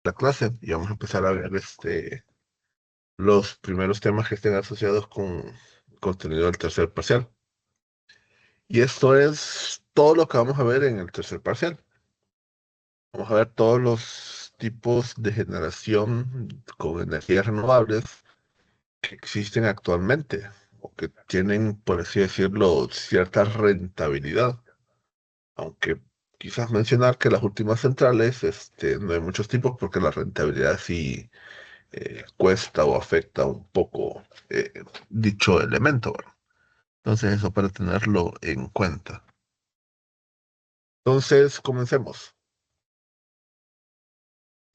la clase y vamos a empezar a ver los primeros temas que estén asociados con contenido del tercer parcial. Y esto es todo lo que vamos a ver en el tercer parcial. Vamos a ver todos los tipos de generación con energías renovables que existen actualmente o que tienen, por así decirlo, cierta rentabilidad. Aunque quizás mencionar que las últimas centrales, no hay muchos tipos porque la rentabilidad sí cuesta o afecta un poco dicho elemento, ¿verdad? Entonces, eso para tenerlo en cuenta. Entonces, comencemos.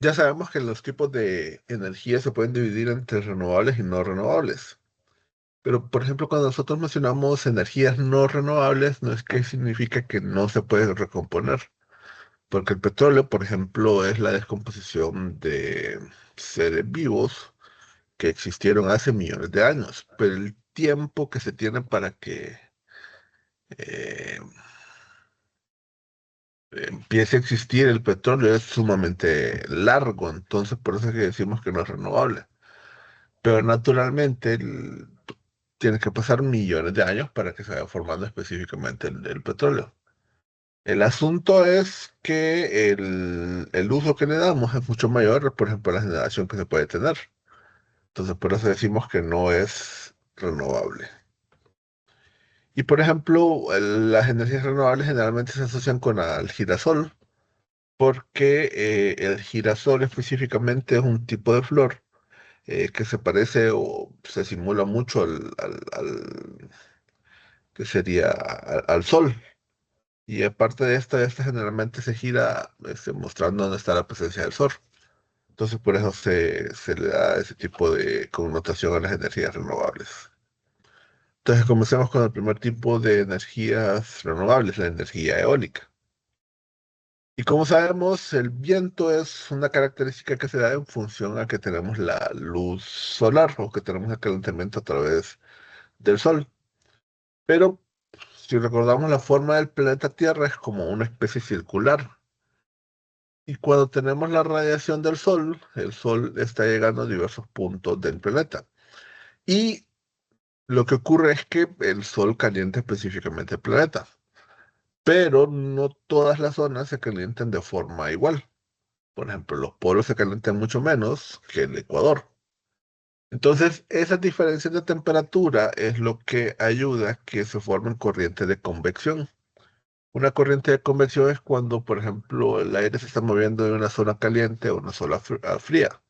Ya sabemos que los tipos de energía se pueden dividir entre renovables y no renovables. Pero, por ejemplo, cuando nosotros mencionamos energías no renovables, no es que significa que no se puede recomponer. Porque el petróleo, por ejemplo, es la descomposición de seres vivos que existieron hace millones de años. Pero el tiempo que se tiene para que eh, empiece a existir el petróleo es sumamente largo, entonces por eso es que decimos que no es renovable. Pero naturalmente tiene que pasar millones de años para que se vaya formando específicamente el petróleo. El asunto es que el uso que le damos es mucho mayor, por ejemplo, la generación que se puede tener. Entonces por eso decimos que no es renovable. Y por ejemplo, las energías renovables generalmente se asocian con el girasol, porque el girasol específicamente es un tipo de flor que se parece o se simula mucho que sería al sol. Y aparte de esta generalmente se gira mostrando dónde está la presencia del sol. Entonces por eso se le da ese tipo de connotación a las energías renovables. Entonces comencemos con el primer tipo de energías renovables, la energía eólica. Y como sabemos, el viento es una característica que se da en función a que tenemos la luz solar o que tenemos el calentamiento a través del sol. Pero si recordamos la forma del planeta Tierra es como una especie circular. Y cuando tenemos la radiación del sol, el sol está llegando a diversos puntos del planeta. Y lo que ocurre es que el sol calienta específicamente el planeta. Pero no todas las zonas se calientan de forma igual. Por ejemplo, los polos se calientan mucho menos que el Ecuador. Entonces, esas diferencias de temperatura es lo que ayuda a que se formen corrientes de convección. Una corriente de convección es cuando, por ejemplo, el aire se está moviendo de una zona caliente a una zona fría.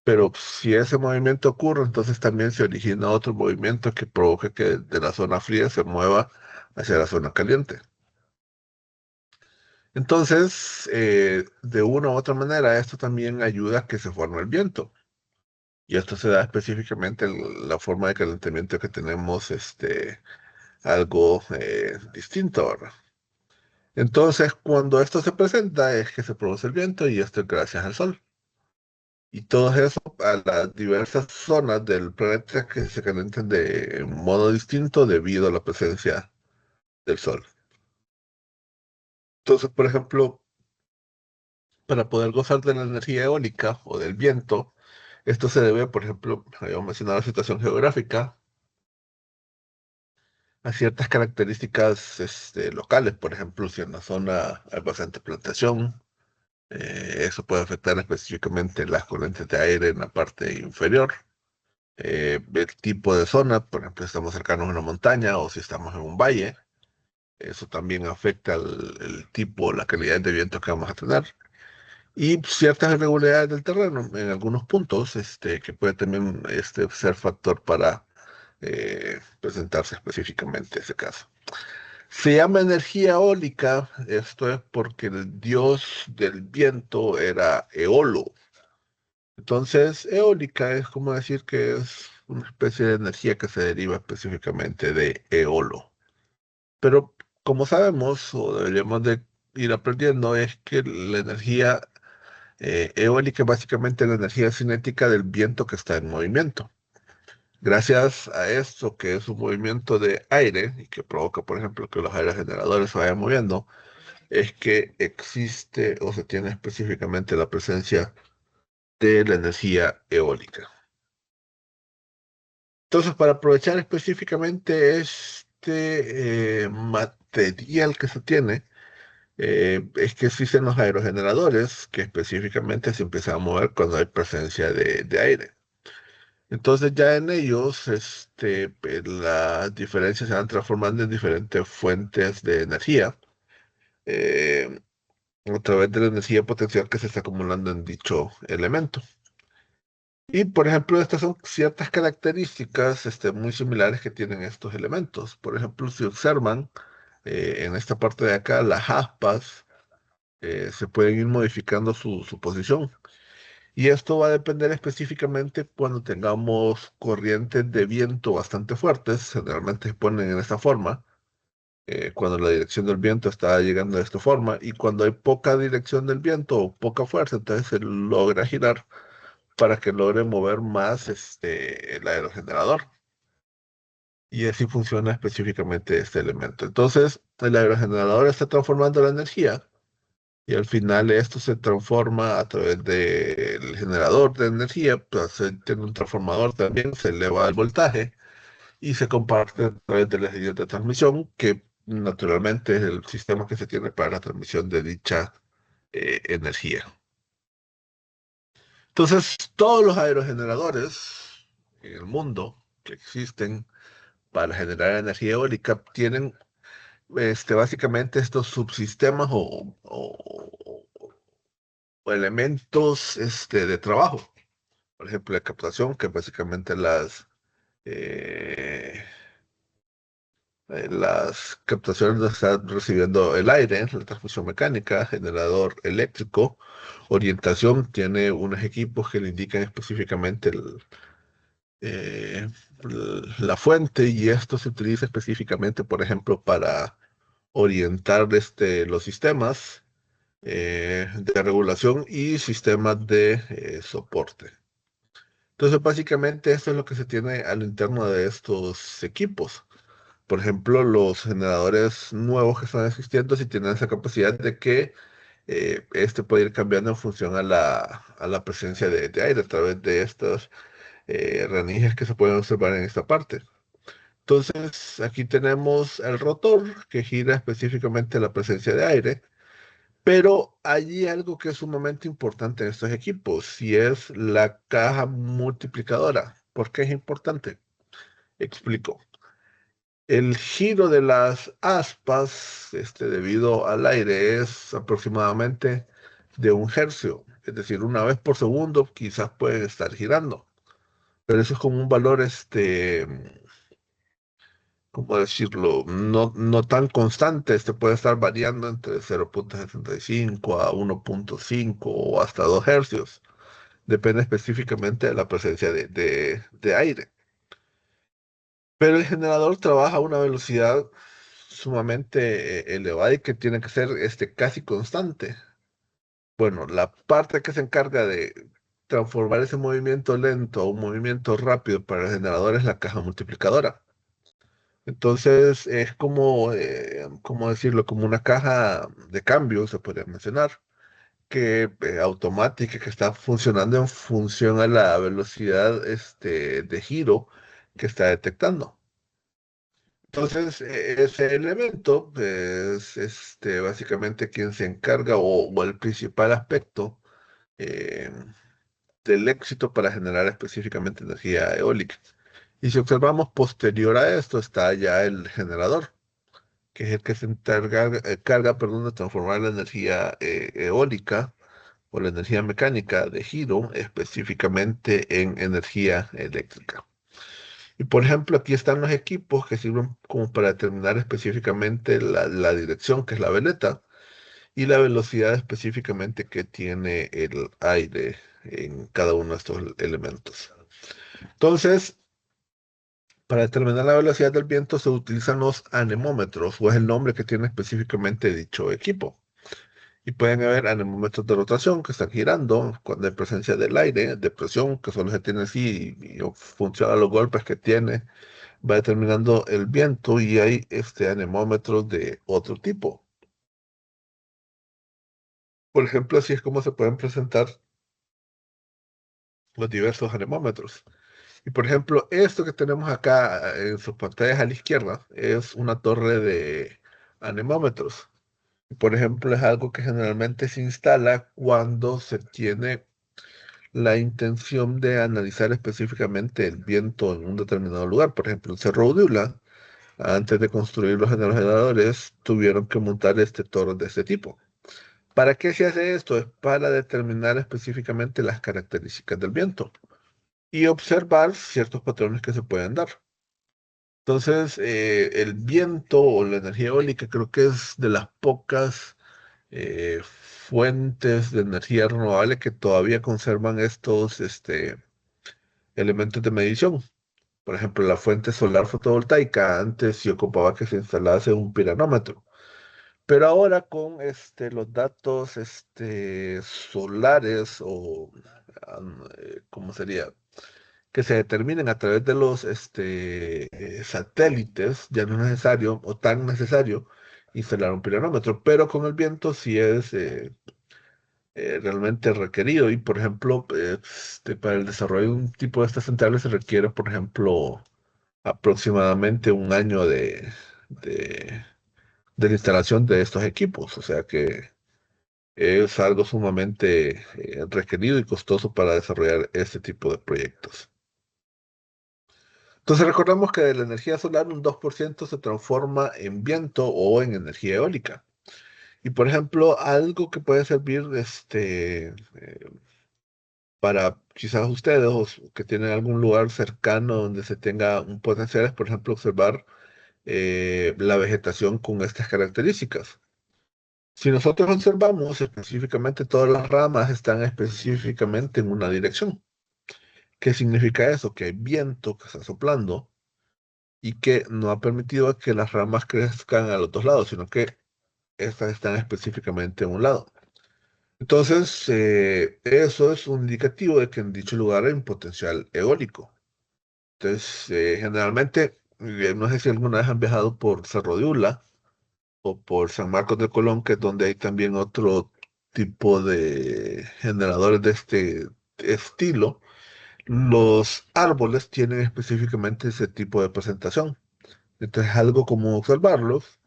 Pero si ese movimiento ocurre, entonces también se origina otro movimiento que provoca que de la zona fría se mueva hacia la zona caliente. Entonces, de una u otra manera, esto también ayuda a que se forme el viento. Y esto se da específicamente en la forma de calentamiento que tenemos, algo distinto ahora. Entonces, cuando esto se presenta, es que se produce el viento y esto es gracias al sol. Y todo eso a las diversas zonas del planeta que se calientan de modo distinto debido a la presencia del sol. Entonces, por ejemplo, para poder gozar de la energía eólica o del viento, esto se debe, por ejemplo, habíamos mencionado la situación geográfica, a ciertas características locales. Por ejemplo, si en la zona hay bastante plantación, eso puede afectar específicamente las corrientes de aire en la parte inferior. El tipo de zona, por ejemplo, si estamos cercanos a una montaña o si estamos en un valle, eso también afecta el tipo, la calidad de viento que vamos a tener. Y ciertas irregularidades del terreno en algunos puntos, que puede también ser factor para presentarse específicamente ese caso. Se llama energía eólica, esto es porque el dios del viento era Eolo. Entonces, eólica es como decir que es una especie de energía que se deriva específicamente de Eolo. Pero como sabemos, o deberíamos de ir aprendiendo, es que la energía eólica es básicamente la energía cinética del viento que está en movimiento. Gracias a esto, que es un movimiento de aire y que provoca, por ejemplo, que los aerogeneradores se vayan moviendo, es que existe o se tiene específicamente la presencia de la energía eólica. Entonces, para aprovechar específicamente este material que se tiene, es que existen los aerogeneradores que específicamente se empiezan a mover cuando hay presencia de aire. Entonces ya en ellos las diferencias se van transformando en diferentes fuentes de energía eh, a través de la energía potencial que se está acumulando en dicho elemento. Y por ejemplo, estas son ciertas características muy similares que tienen estos elementos. Por ejemplo, si observan en esta parte de acá, las aspas se pueden ir modificando su posición. Y esto va a depender específicamente cuando tengamos corrientes de viento bastante fuertes, generalmente se ponen en esta forma, cuando la dirección del viento está llegando de esta forma, y cuando hay poca dirección del viento o poca fuerza, entonces se logra girar para que logre mover más el aerogenerador. Y así funciona específicamente este elemento. Entonces, el aerogenerador está transformando la energía y al final esto se transforma a través del generador de energía, pues tiene un transformador también, se eleva el voltaje y se comparte a través de las líneas de transmisión, que naturalmente es el sistema que se tiene para la transmisión de dicha energía. Entonces, todos los aerogeneradores en el mundo que existen para generar energía eólica tienen básicamente estos subsistemas o elementos de trabajo. Por ejemplo, la captación, que básicamente las captaciones donde está recibiendo el aire, la transmisión mecánica, generador eléctrico, orientación, tiene unos equipos que le indican específicamente eh, la fuente y esto se utiliza específicamente, por ejemplo, para orientar los sistemas de regulación y sistemas de soporte. Entonces, básicamente, esto es lo que se tiene al interno de estos equipos. Por ejemplo, los generadores nuevos que están existiendo, si tienen esa capacidad de que este puede ir cambiando en función a la presencia de aire a través de estas renijas que se pueden observar en esta parte. Entonces, aquí tenemos el rotor que gira específicamente la presencia de aire, pero hay algo que es sumamente importante en estos equipos y es la caja multiplicadora. ¿Por qué es importante? Explico. El giro de las aspas, debido al aire, es aproximadamente de 1 hercio, es decir, una vez por segundo quizás pueden estar girando, pero eso es como un valor, ¿cómo decirlo? No tan constante, puede estar variando entre 0,75 a 1,5 o hasta 2 hercios, depende específicamente de la presencia de aire. Pero el generador trabaja a una velocidad sumamente elevada y que tiene que ser casi constante. Bueno, la parte que se encarga de transformar ese movimiento lento a un movimiento rápido para el generador es la caja multiplicadora. Entonces es como, ¿cómo decirlo? Como una caja de cambio, se podría mencionar, que automática, que está funcionando en función a la velocidad de giro que está detectando. Entonces, ese elemento es básicamente quien se encarga o el principal aspecto eh, del éxito para generar específicamente energía eólica. Y si observamos posterior a esto está ya el generador, que es el que se carga, perdón, de transformar la energía eólica o la energía mecánica de giro específicamente en energía eléctrica. Y por ejemplo, aquí están los equipos que sirven como para determinar específicamente la dirección, que es la veleta, y la velocidad específicamente que tiene el aire en cada uno de estos elementos. Entonces, para determinar la velocidad del viento se utilizan los anemómetros, o es el nombre que tiene específicamente dicho equipo. Y pueden haber anemómetros de rotación que están girando cuando hay presencia del aire, de presión, que solo se tiene así y funciona los golpes que tiene, va determinando el viento y hay anemómetros de otro tipo. Por ejemplo, así es como se pueden presentar los diversos anemómetros. Y por ejemplo, esto que tenemos acá en sus pantallas a la izquierda es una torre de anemómetros. Por ejemplo, es algo que generalmente se instala cuando se tiene la intención de analizar específicamente el viento en un determinado lugar. Por ejemplo, en Cerro Udula, antes de construir los generadores, tuvieron que montar este torre de este tipo. ¿Para qué se hace esto? Es para determinar específicamente las características del viento y observar ciertos patrones que se pueden dar. Entonces, el viento o la energía eólica creo que es de las pocas fuentes de energía renovable que todavía conservan estos elementos de medición. Por ejemplo, la fuente solar fotovoltaica antes se ocupaba que se instalase un piranómetro, pero ahora con los datos solares o, ¿cómo sería? Que se determinen a través de los satélites, ya no es necesario o tan necesario instalar un piranómetro, pero con el viento sí es realmente requerido. Y por ejemplo, para el desarrollo de un tipo de estas centrales se requiere, por ejemplo, aproximadamente un año de, de la instalación de estos equipos. O sea que es algo sumamente requerido y costoso para desarrollar este tipo de proyectos. Entonces recordamos que de la energía solar un 2% se transforma en viento o en energía eólica. Y por ejemplo, algo que puede servir para quizás ustedes o que tienen algún lugar cercano donde se tenga un potencial es, por ejemplo, observar la vegetación con estas características. Si nosotros observamos específicamente todas las ramas están específicamente en una dirección. ¿Qué significa eso? Que hay viento que está soplando y que no ha permitido que las ramas crezcan a los dos lados, sino que estas están específicamente en un lado. Entonces, eso es un indicativo de que en dicho lugar hay un potencial eólico. Entonces, generalmente, no sé si alguna vez han viajado por Cerro de Ula o por San Marcos de Colón, que es donde hay también otro tipo de generadores de este estilo. Los árboles tienen específicamente ese tipo de presentación. Entonces, es algo como observarlos.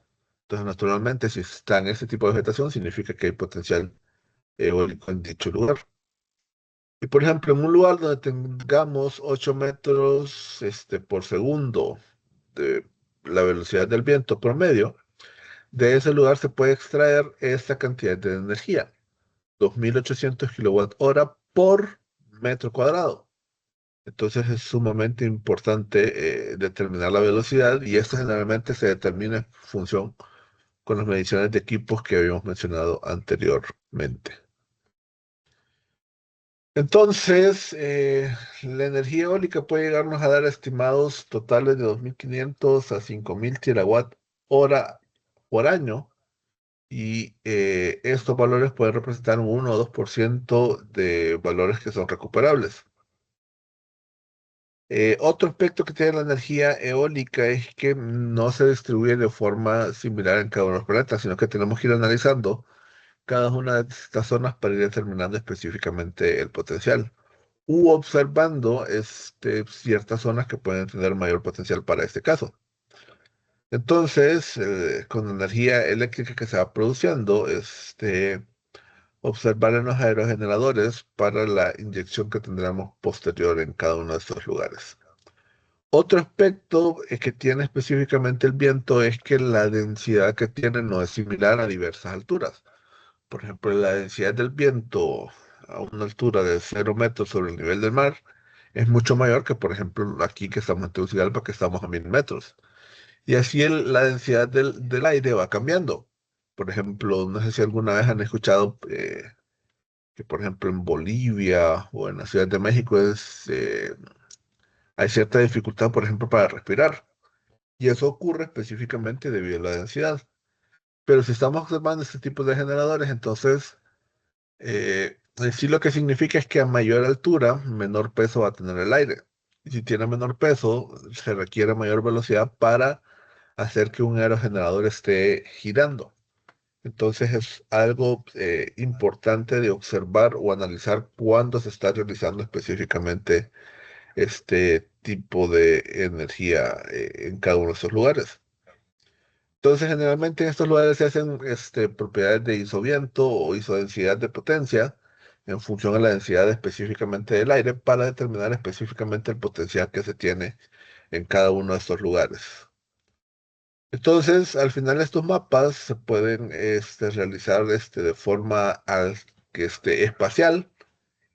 Entonces, naturalmente, si está en ese tipo de vegetación, significa que hay potencial eólico en dicho lugar. Y por ejemplo, en un lugar donde tengamos 8 metros por segundo de la velocidad del viento promedio, de ese lugar se puede extraer esta cantidad de energía, 2.800 kilowatt hora por metro cuadrado. Entonces es sumamente importante determinar la velocidad y esto generalmente se determina en función con las mediciones de equipos que habíamos mencionado anteriormente. Entonces, la energía eólica puede llegarnos a dar estimados totales de 2.500 a 5.000 terawatt hora por año y estos valores pueden representar un 1 o 2% de valores que son recuperables. Otro aspecto que tiene la energía eólica es que no se distribuye de forma similar en cada uno de los planetas, sino que tenemos que ir analizando cada una de estas zonas para ir determinando específicamente el potencial u observando ciertas zonas que pueden tener mayor potencial para este caso. Entonces, con la energía eléctrica que se va produciendo, observar en los aerogeneradores para la inyección que tendremos posterior en cada uno de estos lugares. Otro aspecto que tiene específicamente el viento es que la densidad que tiene no es similar a diversas alturas. Por ejemplo, la densidad del viento a una altura de 0 metros sobre el nivel del mar es mucho mayor que, por ejemplo, aquí que estamos en Tegucigalpa, que estamos a 1.000 metros. Y así la densidad del aire va cambiando. Por ejemplo, no sé si alguna vez han escuchado que, por ejemplo, en Bolivia o en la Ciudad de México hay cierta dificultad, por ejemplo, para respirar. Y eso ocurre específicamente debido a la densidad. Pero si estamos observando este tipo de generadores, entonces sí lo que significa es que a mayor altura, menor peso va a tener el aire. Y si tiene menor peso, se requiere mayor velocidad para hacer que un aerogenerador esté girando. Entonces es algo importante de observar o analizar cuándo se está realizando específicamente este tipo de energía en cada uno de estos lugares. Entonces, generalmente en estos lugares se hacen propiedades de isoviento o isodensidad de potencia en función a la densidad específicamente del aire para determinar específicamente el potencial que se tiene en cada uno de estos lugares. Entonces, al final estos mapas se pueden realizar de forma espacial,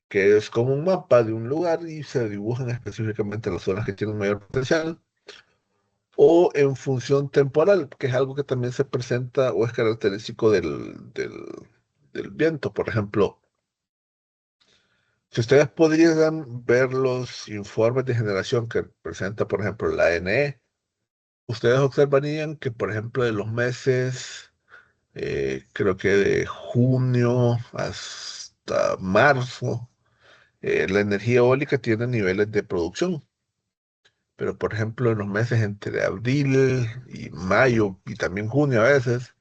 que es como un mapa de un lugar y se dibujan específicamente las zonas que tienen mayor potencial, o en función temporal, que es algo que también se presenta o es característico del viento. Por ejemplo, si ustedes podrían ver los informes de generación que presenta, por ejemplo, la ANE, ustedes observarían que, por ejemplo, de los meses, creo que de junio hasta marzo, la energía eólica tiene niveles de producción. Pero, por ejemplo, en los meses entre abril y mayo y también junio a veces,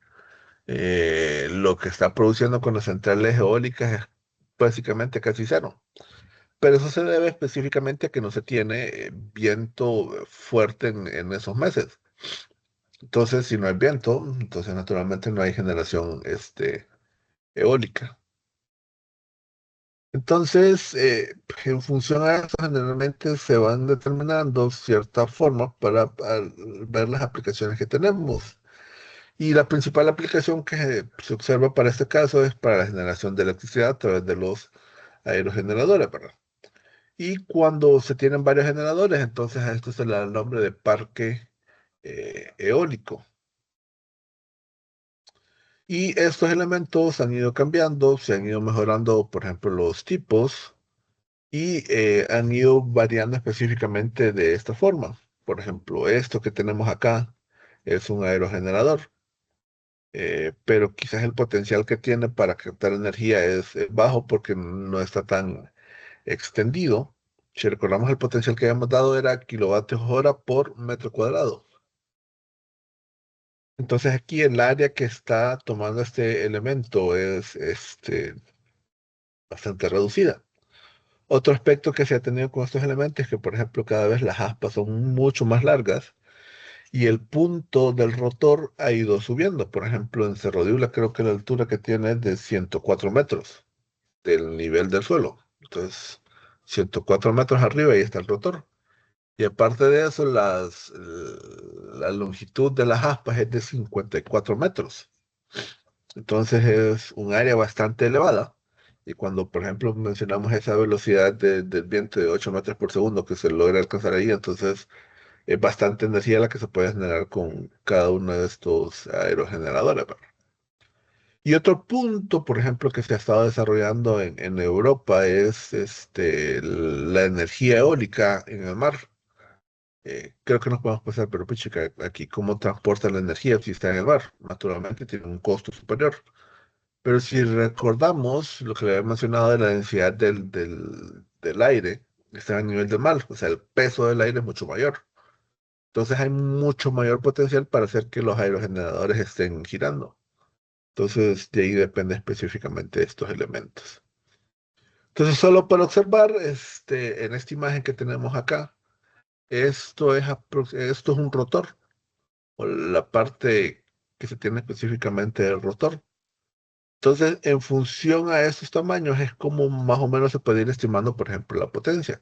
lo que está produciendo con las centrales eólicas es básicamente casi cero. Pero eso se debe específicamente a que no se tiene viento fuerte en esos meses. Entonces, si no hay viento, entonces naturalmente no hay generación eólica. Entonces, en función a eso, generalmente se van determinando ciertas formas para ver las aplicaciones que tenemos. Y la principal aplicación que se observa para este caso es para la generación de electricidad a través de los aerogeneradores, ¿verdad? Y cuando se tienen varios generadores, entonces a esto se le da el nombre de parque eólico. Y estos elementos han ido cambiando, se han ido mejorando, por ejemplo, los tipos y han ido variando específicamente de esta forma. Por ejemplo, esto que tenemos acá es un aerogenerador. Pero quizás el potencial que tiene para captar energía es bajo porque no está tan extendido. Si recordamos el potencial que habíamos dado era kilovatios hora por metro cuadrado. Entonces aquí el área que está tomando este elemento es bastante reducida. Otro aspecto que se ha tenido con estos elementos es que, por ejemplo, cada vez las aspas son mucho más largas y el punto del rotor ha ido subiendo. Por ejemplo, en Cerro de Ula creo que la altura que tiene es de 104 metros del nivel del suelo. Entonces, 104 metros arriba ahí está el rotor. Y aparte de eso, la longitud de las aspas es de 54 metros. Entonces es un área bastante elevada. Y cuando, por ejemplo, mencionamos esa velocidad del viento de 8 metros por segundo que se logra alcanzar ahí, entonces es bastante energía la que se puede generar con cada uno de estos aerogeneradores, ¿verdad? Y otro punto, por ejemplo, que se ha estado desarrollando en Europa es la energía eólica en el mar. Creo que nos podemos pasar, pero puchica, aquí cómo transporta la energía si está en el mar. Naturalmente tiene un costo superior. Pero si recordamos lo que le había mencionado de la densidad del aire, está a nivel del mar, o sea, el peso del aire es mucho mayor. Entonces hay mucho mayor potencial para hacer que los aerogeneradores estén girando. Entonces, de ahí depende específicamente de estos elementos. Entonces, solo para observar, en esta imagen que tenemos acá, esto es un rotor, o la parte que se tiene específicamente del rotor. Entonces, en función a estos tamaños, es como más o menos se puede ir estimando, por ejemplo, la potencia.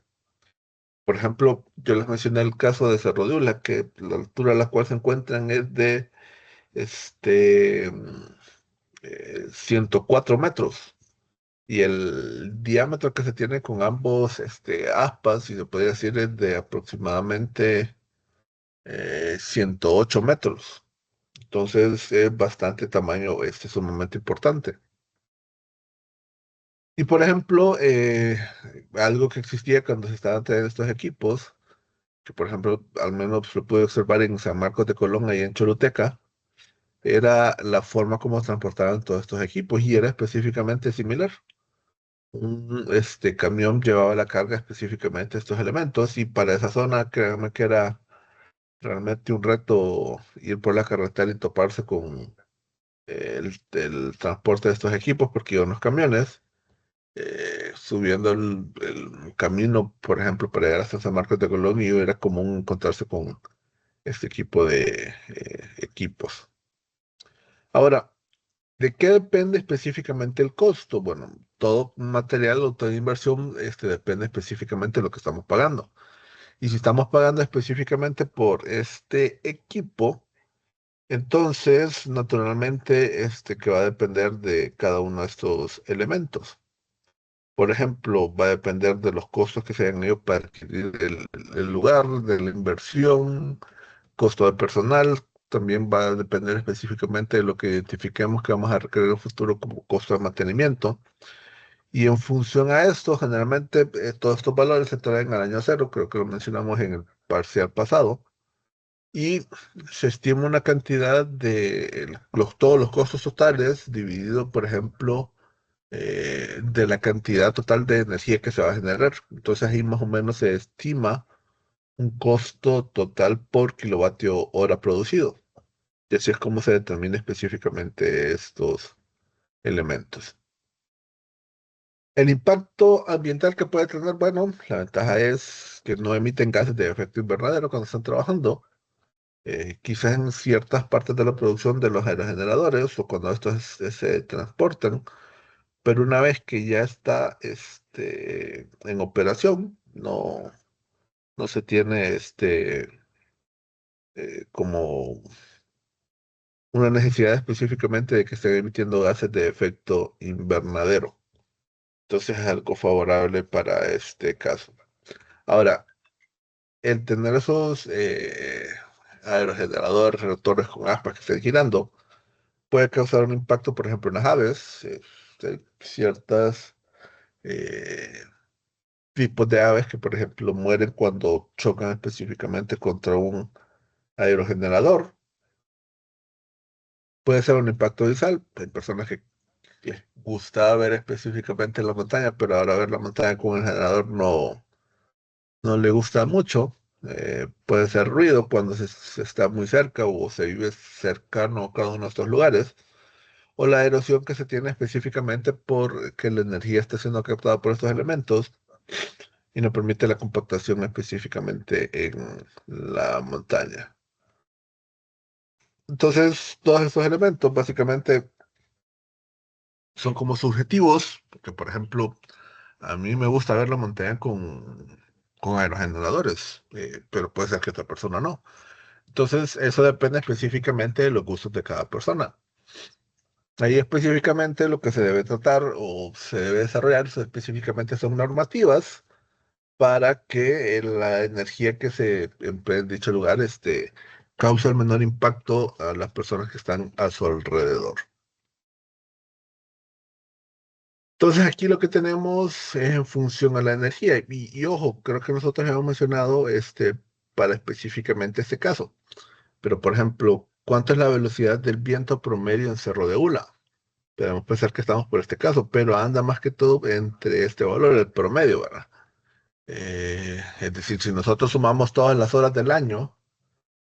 Por ejemplo, yo les mencioné el caso de Cerro de Ula, que la altura a la cual se encuentran es de 104 metros. Y el diámetro que se tiene con ambos aspas, si se podría decir, es de aproximadamente 108 metros. Entonces es bastante tamaño, sumamente importante. Y por ejemplo, algo que existía cuando se estaban trayendo estos equipos, que por ejemplo, al menos lo pude observar en San Marcos de Colón, ahí en Choluteca, era la forma como transportaban todos estos equipos y era específicamente similar. Un camión llevaba la carga específicamente de estos elementos y para esa zona, créanme que era realmente un reto ir por la carretera y toparse el transporte de estos equipos, porque iban los camiones, subiendo el camino, por ejemplo, para llegar hasta San Marcos de Colón, y era común encontrarse con este equipo de equipos. Ahora, ¿de qué depende específicamente el costo? Bueno, todo material o toda inversión depende específicamente de lo que estamos pagando. Y si estamos pagando específicamente por este equipo, entonces, naturalmente, que va a depender de cada uno de estos elementos. Por ejemplo, va a depender de los costos que se hayan ido para adquirir el lugar, de la inversión, costo de personal. También va a depender específicamente de lo que identifiquemos que vamos a requerir en el futuro como costo de mantenimiento. Y en función a esto, generalmente todos estos valores se traen al año cero, creo que lo mencionamos en el parcial pasado, y se estima una cantidad de todos los costos totales dividido, por ejemplo, de la cantidad total de energía que se va a generar. Entonces ahí más o menos se estima un costo total por kilovatio hora producido. Y así es como se determina específicamente estos elementos. El impacto ambiental que puede tener, bueno, la ventaja es que no emiten gases de efecto invernadero cuando están trabajando. Quizás en ciertas partes de la producción de los aerogeneradores o cuando estos se transportan, pero una vez que ya está en operación, no se tiene como una necesidad específicamente de que estén emitiendo gases de efecto invernadero. Entonces es algo favorable para este caso. Ahora, el tener esos aerogeneradores, reactores con aspas que estén girando, puede causar un impacto, por ejemplo, en las aves. Ciertas eh, tipos de aves que, por ejemplo, mueren cuando chocan específicamente contra un aerogenerador. Puede ser un impacto visual. Hay personas que les gusta ver específicamente la montaña, pero ahora ver la montaña con el generador no le gusta mucho. Puede ser ruido cuando se está muy cerca o se vive cercano a cada uno de estos lugares. O la erosión que se tiene específicamente porque la energía está siendo captada por estos elementos y no permite la compactación específicamente en la montaña. Entonces, todos estos elementos básicamente son como subjetivos, porque por ejemplo, a mí me gusta ver la montaña con aerogeneradores, pero puede ser que otra persona no. Entonces, eso depende específicamente de los gustos de cada persona. Ahí específicamente lo que se debe tratar o se debe desarrollar específicamente son normativas para que la energía que se emplea en dicho lugar cause el menor impacto a las personas que están a su alrededor. Entonces aquí lo que tenemos es en función a la energía. Y ojo, creo que nosotros hemos mencionado para específicamente este caso. Pero por ejemplo, ¿cuánto es la velocidad del viento promedio en Cerro de Ula? Podemos pensar que estamos por este caso, pero anda más que todo entre este valor, el promedio, ¿verdad? Es decir, si nosotros sumamos todas las horas del año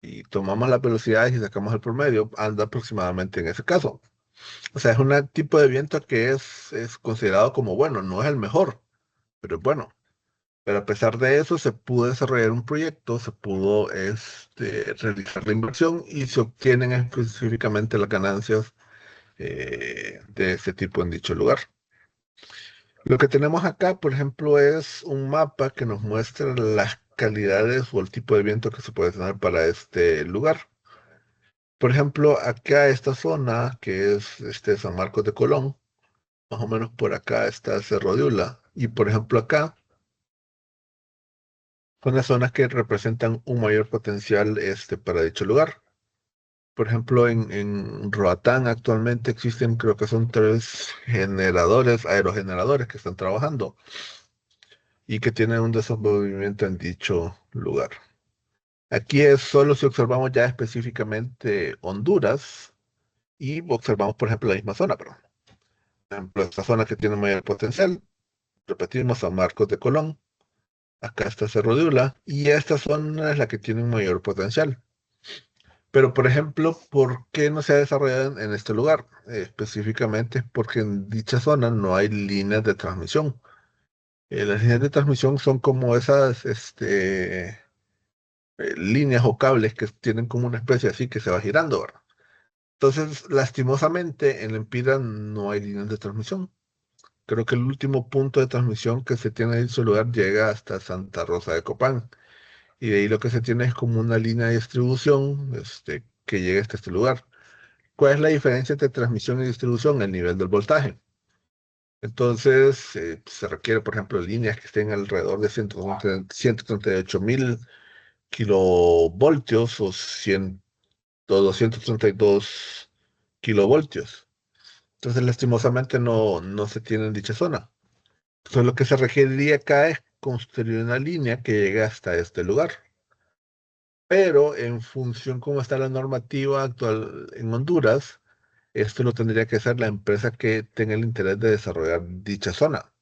y tomamos las velocidades y sacamos el promedio, anda aproximadamente en ese caso. O sea, es un tipo de viento que es considerado como bueno, no es el mejor, pero es bueno. Pero a pesar de eso, se pudo desarrollar un proyecto, se pudo realizar la inversión y se obtienen específicamente las ganancias de ese tipo en dicho lugar. Lo que tenemos acá, por ejemplo, es un mapa que nos muestra las calidades o el tipo de viento que se puede tener para este lugar. Por ejemplo, acá esta zona, que es San Marcos de Colón, más o menos por acá está Cerro de Ula. Y por ejemplo, acá son las zonas que representan un mayor potencial para dicho lugar. Por ejemplo, en Roatán actualmente existen, creo que son tres generadores, aerogeneradores que están trabajando y que tienen un desenvolvimiento en dicho lugar. Aquí es solo si observamos ya específicamente Honduras y observamos, por ejemplo, la misma zona, pero, por ejemplo, esta zona que tiene mayor potencial, repetimos San Marcos de Colón, acá está Cerro de Ula, y esta zona es la que tiene un mayor potencial. Pero, por ejemplo, ¿por qué no se ha desarrollado en este lugar? Específicamente porque en dicha zona no hay líneas de transmisión. Las líneas de transmisión son como esas líneas o cables que tienen como una especie así que se va girando, ¿verdad? Entonces, lastimosamente, en Lempira no hay líneas de transmisión. Creo que el último punto de transmisión que se tiene en su lugar llega hasta Santa Rosa de Copán. Y de ahí lo que se tiene es como una línea de distribución que llega hasta este lugar. ¿Cuál es la diferencia entre transmisión y distribución? El nivel del voltaje. Entonces, se requiere, por ejemplo, líneas que estén alrededor de 138 mil kilovoltios o 232 kilovoltios. Entonces, lastimosamente no se tiene en dicha zona. Entonces, lo que se requeriría acá es construir una línea que llegue hasta este lugar. Pero en función cómo está la normativa actual en Honduras, esto lo tendría que hacer la empresa que tenga el interés de desarrollar dicha zona.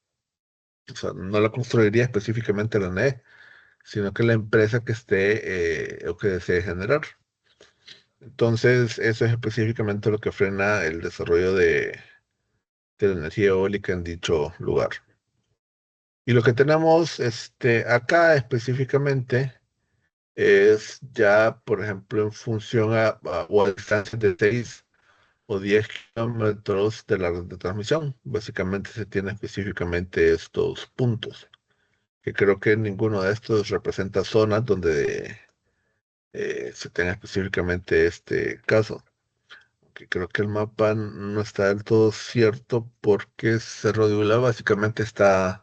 O sea, no la construiría específicamente la NE, sino que la empresa que esté o que desee generar. Entonces, eso es específicamente lo que frena el desarrollo de la energía eólica en dicho lugar. Y lo que tenemos acá específicamente es ya, por ejemplo, en función o a distancias de 6 o 10 kilómetros de la red de transmisión. Básicamente se tiene específicamente estos puntos, que creo que ninguno de estos representa zonas donde se tenga específicamente este caso. Que creo que el mapa no está del todo cierto porque Cerro de Ula básicamente está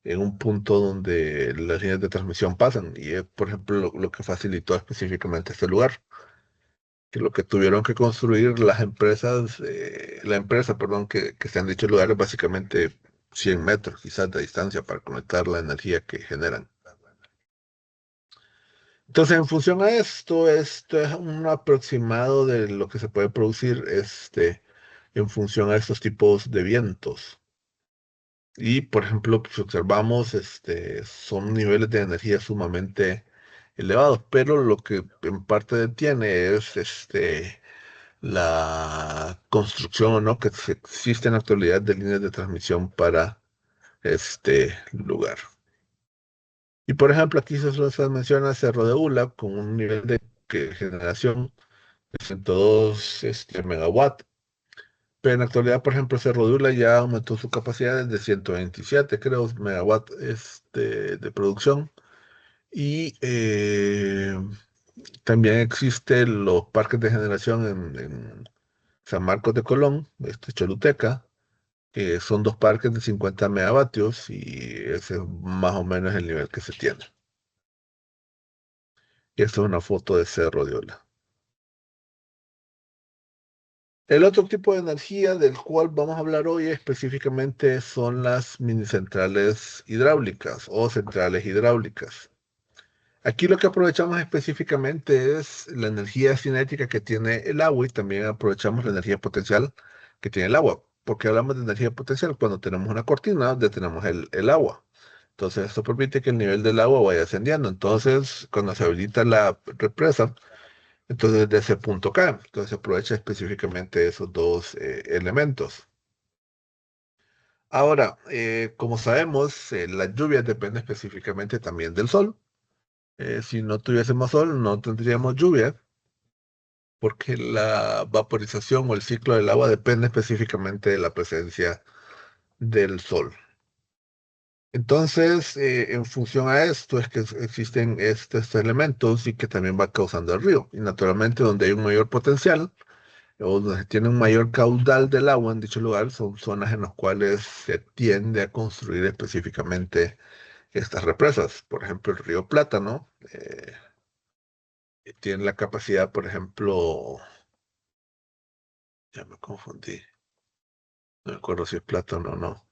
en un punto donde las líneas de transmisión pasan y es, por ejemplo, lo que facilitó específicamente este lugar, que lo que tuvieron que construir las empresas, la empresa, perdón, que se han dicho lugares básicamente 100 metros quizás de distancia para conectar la energía que generan. Entonces, en función a esto es un aproximado de lo que se puede producir en función a estos tipos de vientos. Y, por ejemplo, pues, observamos, son niveles de energía sumamente elevados, pero lo que en parte detiene es la construcción, ¿no? Que existe en la actualidad de líneas de transmisión para este lugar. Y, por ejemplo, aquí se menciona Cerro de Ula con un nivel de generación de 102 megawatt. Pero en la actualidad, por ejemplo, Cerro de Ula ya aumentó su capacidad desde 127, creo, megawatt de producción. Y también existen los parques de generación en San Marcos de Colón, Choluteca, que son dos parques de 50 megavatios y ese es más o menos el nivel que se tiene. Y esta es una foto de Cerro de Ola. El otro tipo de energía del cual vamos a hablar hoy específicamente son las minicentrales hidráulicas o centrales hidráulicas. Aquí lo que aprovechamos específicamente es la energía cinética que tiene el agua y también aprovechamos la energía potencial que tiene el agua. Porque hablamos de energía potencial cuando tenemos una cortina donde tenemos el agua. Entonces, esto permite que el nivel del agua vaya ascendiendo. Entonces, cuando se habilita la represa, entonces de ese punto cae. Entonces, se aprovecha específicamente esos dos elementos. Ahora, como sabemos, las lluvias dependen específicamente también del sol. Si no tuviésemos sol, no tendríamos lluvia, porque la vaporización o el ciclo del agua depende específicamente de la presencia del sol. Entonces, en función a esto es que existen estos elementos y que también va causando el río. Y naturalmente, donde hay un mayor potencial o donde se tiene un mayor caudal del agua en dicho lugar, son zonas en las cuales se tiende a construir específicamente estas represas. Por ejemplo, el río Plátano tiene la capacidad, por ejemplo, ya me confundí, no me acuerdo si es Plátano o no.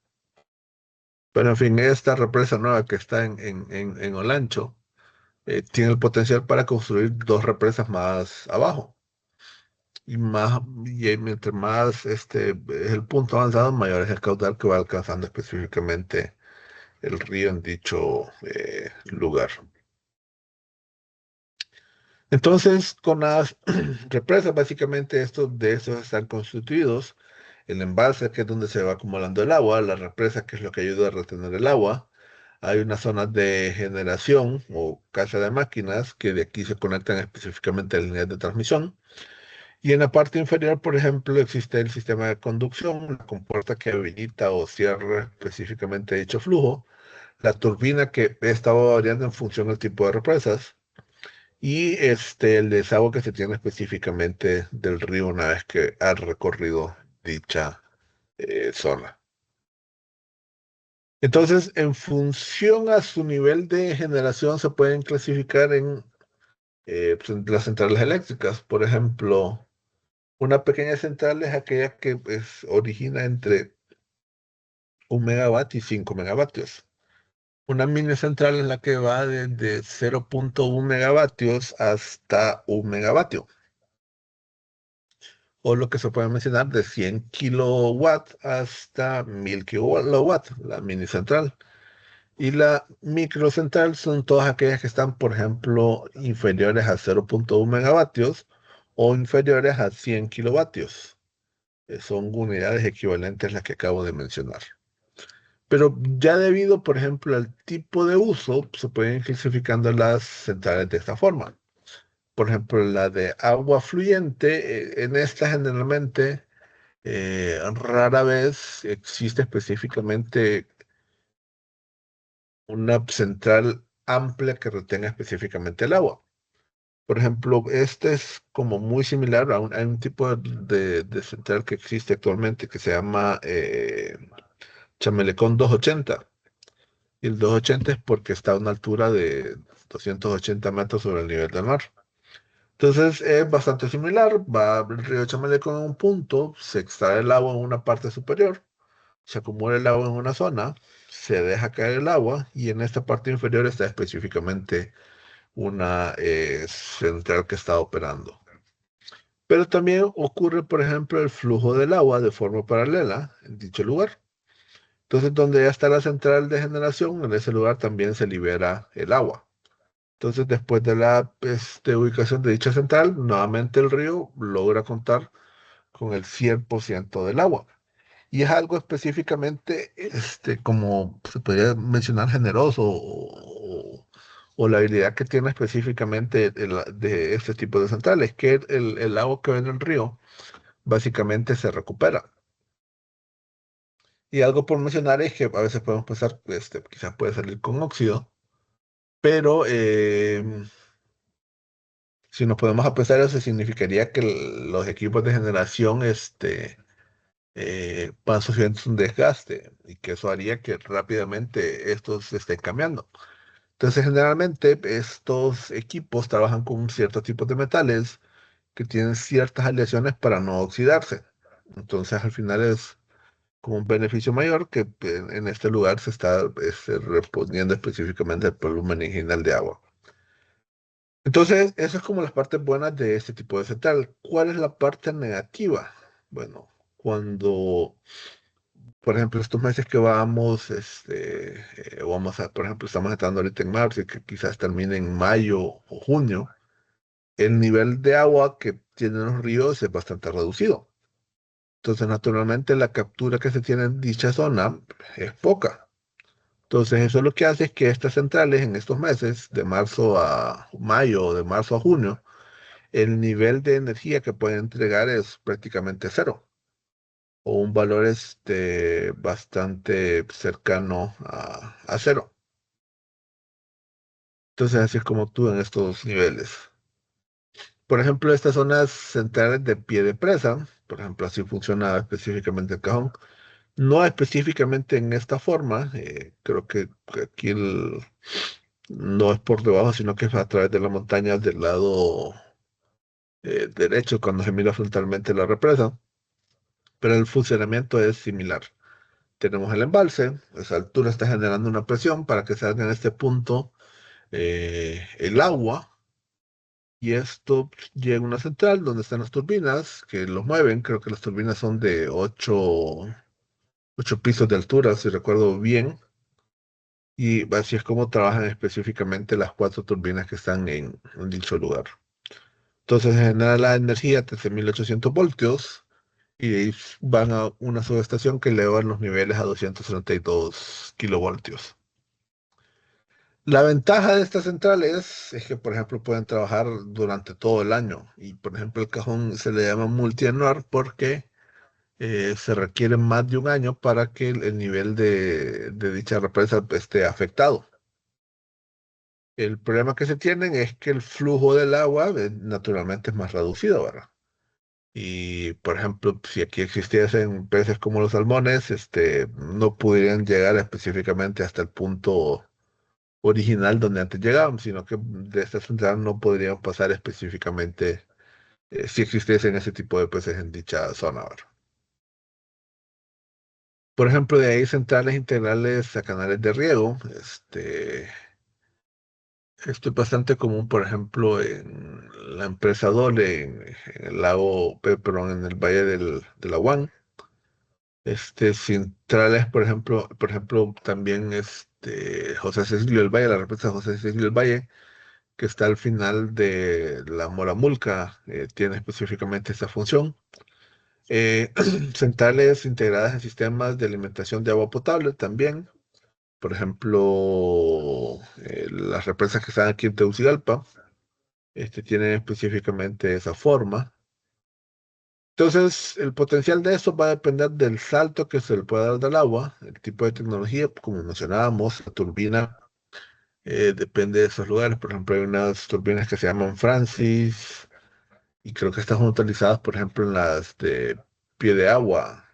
Pero en fin, esta represa nueva que está en Olancho tiene el potencial para construir dos represas más abajo. Mientras más es el punto avanzado, mayor es el caudal que va alcanzando específicamente el río en dicho lugar. Entonces, con las represas, básicamente de estos están constituidos. El embalse, que es donde se va acumulando el agua, la represa, que es lo que ayuda a retener el agua. Hay unas zonas de generación o casa de máquinas que de aquí se conectan específicamente a líneas de transmisión. Y en la parte inferior, por ejemplo, existe el sistema de conducción, la compuerta que habilita o cierra específicamente dicho flujo, la turbina que estaba variando en función del tipo de represas y el desagüe que se tiene específicamente del río una vez que ha recorrido dicha zona. Entonces, en función a su nivel de generación, se pueden clasificar en las centrales eléctricas. Por ejemplo, una pequeña central es aquella que pues, origina entre 1 megavatio y 5 megavatios. Una mini central es la que va desde 0,1 megavatios hasta 1 megavatio. O lo que se puede mencionar de 100 kilowatts hasta 1000 kilowatts, la mini central. Y la microcentral son todas aquellas que están, por ejemplo, inferiores a 0,1 megavatios o inferiores a 100 kilovatios. Son unidades equivalentes a las que acabo de mencionar. Pero ya debido, por ejemplo, al tipo de uso, se pueden ir clasificando las centrales de esta forma. Por ejemplo, la de agua fluyente, en esta generalmente rara vez existe específicamente una central amplia que retenga específicamente el agua. Por ejemplo, este es como muy similar a un tipo de central que existe actualmente que se llama Chamelecón 280. Y el 280 es porque está a una altura de 280 metros sobre el nivel del mar. Entonces es bastante similar. Va el río Chamelecón en un punto, se extrae el agua en una parte superior, se acumula el agua en una zona, se deja caer el agua y en esta parte inferior está específicamente una central que está operando. Pero también ocurre, por ejemplo, el flujo del agua de forma paralela en dicho lugar. Entonces, donde ya está la central de generación, en ese lugar también se libera el agua. Entonces, después de la ubicación de dicha central, nuevamente el río logra contar con el 100% del agua. Y es algo específicamente, como se podría mencionar, generoso o la habilidad que tiene específicamente de este tipo de centrales, que el agua que viene del río básicamente se recupera. Y algo por mencionar es que a veces podemos pensar, quizás puede salir con óxido, pero si nos podemos a pensar eso, significaría que los equipos de generación van sufriendo un desgaste y que eso haría que rápidamente estos se estén cambiando. Entonces, generalmente estos equipos trabajan con un cierto tipo de metales que tienen ciertas aleaciones para no oxidarse. Entonces, al final es como un beneficio mayor que en este lugar se está respondiendo específicamente al volumen original de agua. Entonces, eso es como las partes buenas de este tipo de central. ¿Cuál es la parte negativa? Bueno, cuando, por ejemplo, estos meses que vamos, por ejemplo, estamos entrando ahorita en marzo y que quizás termine en mayo o junio, el nivel de agua que tienen los ríos es bastante reducido. Entonces, naturalmente, la captura que se tiene en dicha zona es poca. Entonces, eso lo que hace es que estas centrales en estos meses, de marzo a mayo o de marzo a junio, el nivel de energía que pueden entregar es prácticamente cero o un valor bastante cercano a cero. Entonces, así es como actúan estos niveles. Por ejemplo, estas zonas centrales de pie de presa, por ejemplo, así funciona específicamente el cajón. No específicamente en esta forma, creo que aquí no es por debajo, sino que es a través de la montaña del lado derecho cuando se mira frontalmente la represa, pero el funcionamiento es similar. Tenemos el embalse, a esa altura está generando una presión para que salga en este punto el agua y esto llega a una central donde están las turbinas que lo mueven. Creo que las turbinas son de 8 pisos de altura, si recuerdo bien. Y así es como trabajan específicamente las 4 turbinas que están en dicho lugar. Entonces se genera la energía a 13.800 voltios y de ahí van a una subestación que elevan los niveles a 232 kilovoltios. La ventaja de estas centrales es que, por ejemplo, pueden trabajar durante todo el año. Y, por ejemplo, el cajón se le llama multianual porque se requiere más de un año para que el nivel de dicha represa esté afectado. El problema que se tienen es que el flujo del agua naturalmente es más reducido, ¿verdad? Y, por ejemplo, si aquí existiesen peces como los salmones, no podrían llegar específicamente hasta el punto original donde antes llegaban, sino que de esta central no podrían pasar específicamente si existiesen ese tipo de peces en dicha zona, ¿verdad? Por ejemplo, de ahí centrales integrales a canales de riego. Esto es bastante común, por ejemplo, en la empresa Dole, en el lago, perdón, en el valle de la Guan. Centrales, por ejemplo, también José Cecilio del Valle, la represa José Cecilio del Valle, que está al final de la Moramulca, tiene específicamente esta función. Eh, Centrales integradas en sistemas de alimentación de agua potable también. Por ejemplo, las represas que están aquí en Tegucigalpa, tienen específicamente esa forma. Entonces, el potencial de esto va a depender del salto que se le pueda dar del agua, el tipo de tecnología, como mencionábamos, la turbina, depende de esos lugares. Por ejemplo, hay unas turbinas que se llaman Francis y creo que están utilizadas, por ejemplo, en las de pie de agua,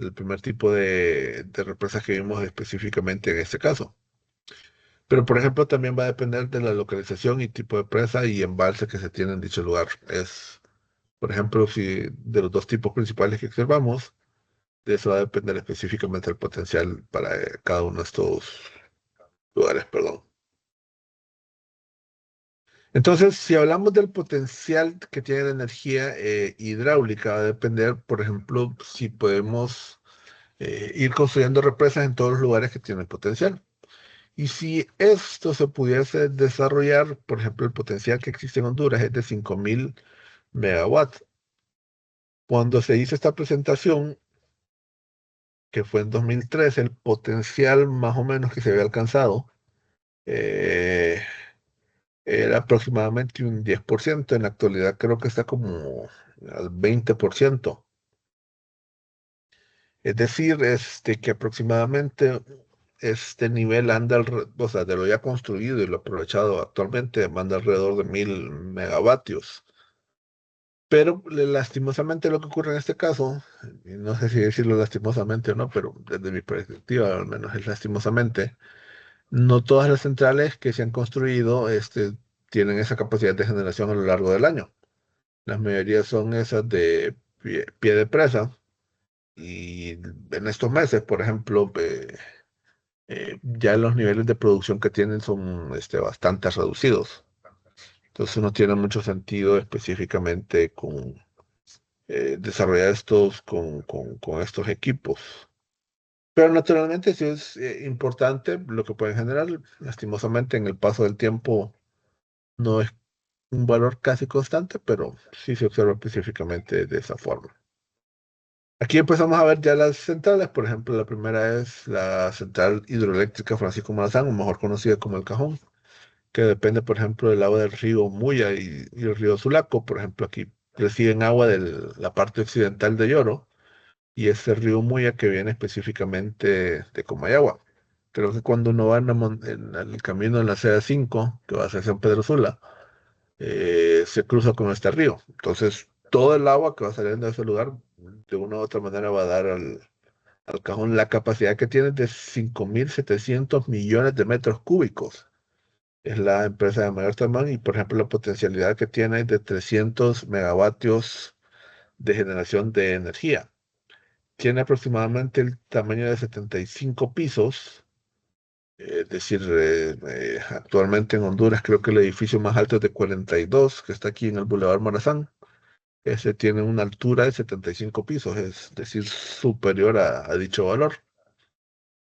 el primer tipo de represas que vimos específicamente en este caso. Pero, por ejemplo, también va a depender de la localización y tipo de presa y embalse que se tiene en dicho lugar. Por ejemplo, si de los dos tipos principales que observamos, de eso va a depender específicamente el potencial para cada uno de estos lugares, perdón. Entonces, si hablamos del potencial que tiene la energía hidráulica, va a depender, por ejemplo, si podemos ir construyendo represas en todos los lugares que tienen potencial. Y si esto se pudiese desarrollar, por ejemplo, el potencial que existe en Honduras es de 5.000 megawatts. Cuando se hizo esta presentación, que fue en 2013, el potencial más o menos que se había alcanzado eh, era aproximadamente un 10%. En la actualidad creo que está como al 20%. Es decir, que aproximadamente este nivel anda, o sea, de lo ya construido y lo aprovechado actualmente, anda alrededor de 1.000 megavatios. Pero lastimosamente lo que ocurre en este caso, y no sé si decirlo lastimosamente o no, pero desde mi perspectiva al menos es lastimosamente, no todas las centrales que se han construido tienen esa capacidad de generación a lo largo del año. La mayoría son esas de pie de presa y en estos meses, por ejemplo, ya los niveles de producción que tienen son bastante reducidos. Entonces no tiene mucho sentido específicamente con desarrollar estos con estos equipos. Pero naturalmente sí es importante lo que pueden generar. Lastimosamente en el paso del tiempo no es un valor casi constante, pero sí se observa específicamente de esa forma. Aquí empezamos a ver ya las centrales. Por ejemplo, la primera es la central hidroeléctrica Francisco Morazán, o mejor conocida como el Cajón, que depende, por ejemplo, del agua del río Muya y el río Sulaco. Por ejemplo, aquí reciben agua de la parte occidental de Lloro y ese río Muya que viene específicamente de Comayagua. Creo que cuando uno va en el camino de la CA5, que va hacia San Pedro Sula, se cruza con este río. Entonces, todo el agua que va saliendo de ese lugar, de una u otra manera, va a dar al cajón. La capacidad que tiene es de 5.700 millones de metros cúbicos. Es la empresa de mayor tamaño y, por ejemplo, la potencialidad que tiene es de 300 megavatios de generación de energía. Tiene aproximadamente el tamaño de 75 pisos. Es decir, actualmente en Honduras creo que el edificio más alto es de 42, que está aquí en el Boulevard Morazán. Ese tiene una altura de 75 pisos, es decir, superior a dicho valor.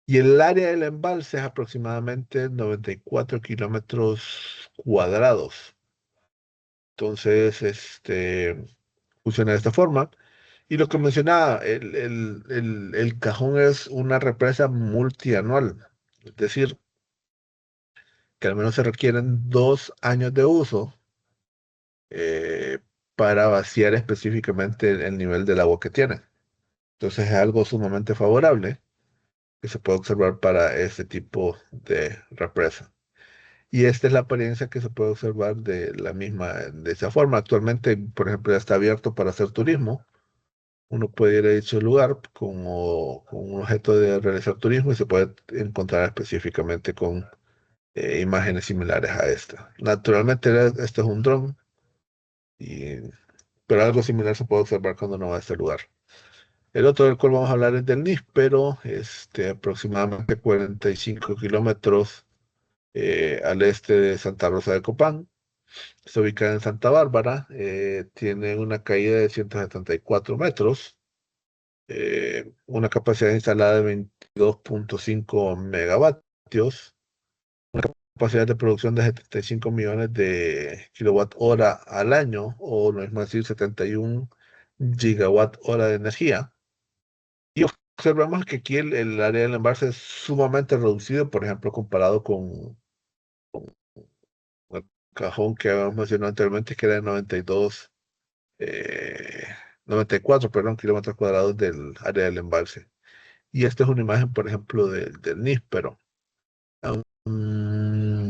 Y el área del embalse es aproximadamente 94 kilómetros cuadrados. Entonces, funciona de esta forma. Y lo que mencionaba, el Cajón es una represa multianual, es decir, que al menos se requieren 2 años de uso eh, para vaciar específicamente el nivel del agua que tiene. Entonces es algo sumamente favorable que se puede observar para este tipo de represa. Y esta es la apariencia que se puede observar de esa forma. Actualmente, por ejemplo, ya está abierto para hacer turismo. Uno puede ir a dicho lugar con un objeto de realizar turismo y se puede encontrar específicamente con imágenes similares a esta. Naturalmente, este es un dron, y- pero algo similar se puede observar cuando uno va a este lugar. El otro del cual vamos a hablar es del níspero, aproximadamente 45 kilómetros al este de Santa Rosa de Copán. Está ubicada en Santa Bárbara, tiene una caída de 174 metros, una capacidad instalada de 22.5 megavatios, capacidad de producción de 75 millones de kilowatt hora al año, o no es más decir, 71 gigawatt hora de energía. Y observamos que aquí el área del embalse es sumamente reducido, por ejemplo, comparado con el cajón que habíamos mencionado anteriormente, que era de 92, eh, 94, perdón, kilómetros cuadrados del área del embalse. Y esta es una imagen, por ejemplo, del níspero. Mm,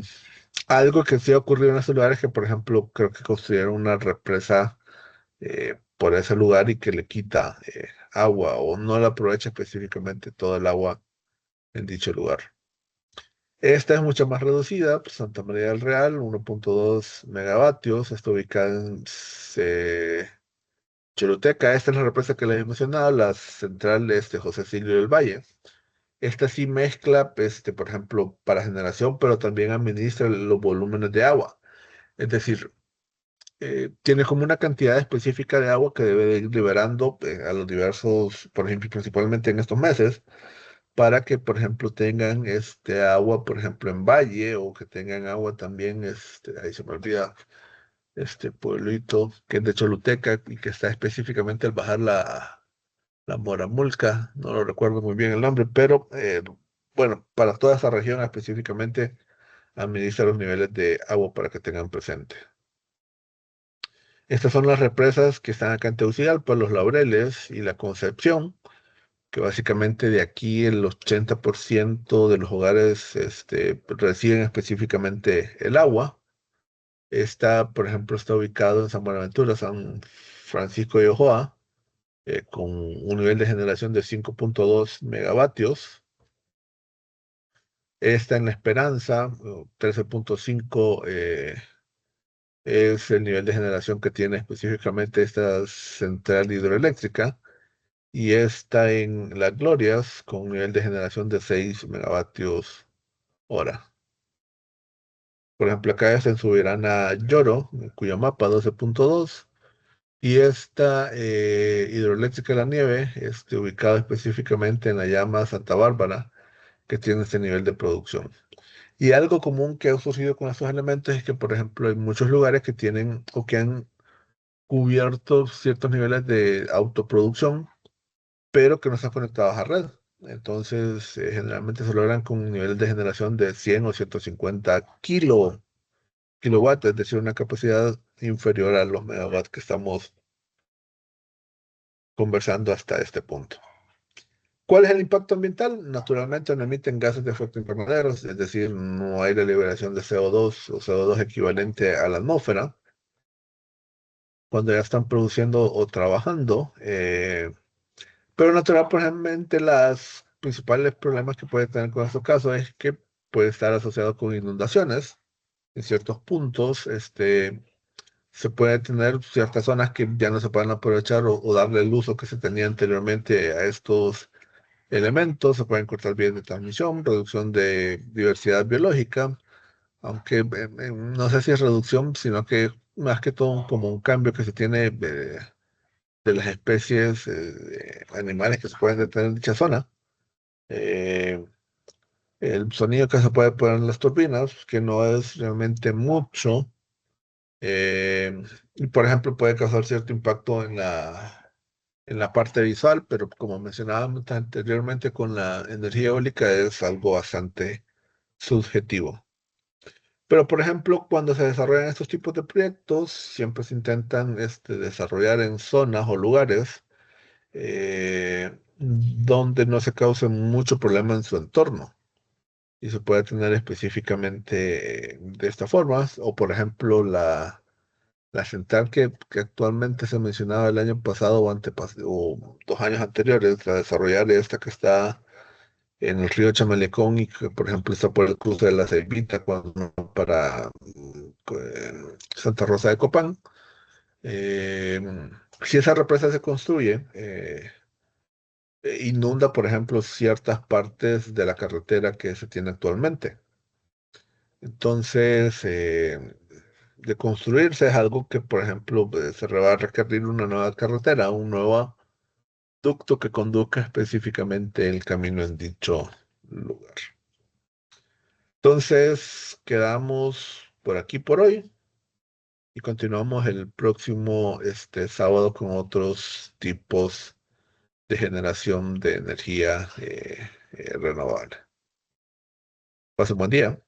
algo que sí ha ocurrido en estos lugares es que, por ejemplo, creo que construyeron una represa por ese lugar y que le quita agua o no la aprovecha específicamente todo el agua en dicho lugar. Esta es mucho más reducida, pues, Santa María del Real, 1.2 megavatios, está ubicada en Choluteca. Esta es la represa que les he mencionado, la central de José Silvio del Valle. Esta sí mezcla, por ejemplo, para generación, pero también administra los volúmenes de agua. Es decir, tiene como una cantidad específica de agua que debe de ir liberando a los diversos, por ejemplo, principalmente en estos meses, para que, por ejemplo, tengan agua, por ejemplo, en Valle, o que tengan agua también, ahí se me olvida, este pueblito que es de Choluteca y que está específicamente al bajar la Moramulca, no lo recuerdo muy bien el nombre, pero bueno, para toda esa región específicamente administra los niveles de agua para que tengan presente. Estas son las represas que están acá en Tegucigalpa, Los Laureles y La Concepción, que básicamente de aquí el 80% de los hogares reciben específicamente el agua. Esta, por ejemplo, está ubicado en San Buenaventura, San Francisco de Ojoa, con un nivel de generación de 5.2 megavatios. Esta en La Esperanza, 13.5, es el nivel de generación que tiene específicamente esta central hidroeléctrica. Y esta en Las Glorias, con un nivel de generación de 6 megavatios hora. Por ejemplo, acá está en Subirana Lloro, en cuyo mapa 12.2. Y esta hidroeléctrica de La Nieve, ubicada específicamente en la llama Santa Bárbara, que tiene este nivel de producción. Y algo común que ha surgido con estos elementos es que, por ejemplo, hay muchos lugares que tienen o que han cubierto ciertos niveles de autoproducción, pero que no están conectados a red. Entonces, generalmente se logran con niveles de generación de 100 o 150 kilowatts, es decir, una capacidad inferior a los megawatts que estamos conversando hasta este punto. ¿Cuál es el impacto ambiental? Naturalmente no emiten gases de efecto invernadero, es decir, no hay la liberación de CO2 o CO2 equivalente a la atmósfera cuando ya están produciendo o trabajando. Pero naturalmente los principales problemas que puede tener con estos casos es que puede estar asociado con inundaciones. En ciertos puntos, se puede tener ciertas zonas que ya no se pueden aprovechar o darle el uso que se tenía anteriormente a estos elementos. Se pueden cortar vías de transmisión, reducción de diversidad biológica, aunque no sé si es reducción, sino que más que todo como un cambio que se tiene de las especies animales que se pueden detener en dicha zona. Eh, el sonido que se puede poner en las turbinas, que no es realmente mucho, Y por ejemplo, puede causar cierto impacto en la parte visual, pero como mencionábamos anteriormente, con la energía eólica es algo bastante subjetivo. Pero, por ejemplo, cuando se desarrollan estos tipos de proyectos, siempre se intentan desarrollar en zonas o lugares donde no se cause mucho problema en su entorno. Y se puede tener específicamente de esta forma, o por ejemplo, la central que actualmente se mencionaba el año pasado o 2 años anteriores, la desarrollar esta que está en el río Chamalecón y que, por ejemplo, está por el cruce de la Ceibita cuando para Santa Rosa de Copán. Eh, si esa represa se construye, inunda, por ejemplo, ciertas partes de la carretera que se tiene actualmente. Entonces, de construirse es algo que, por ejemplo, se va a requerir una nueva carretera, un nuevo ducto que conduzca específicamente el camino en dicho lugar. Entonces, quedamos por aquí por hoy y continuamos el próximo sábado con otros tipos de generación de energía renovable. Pase un buen día.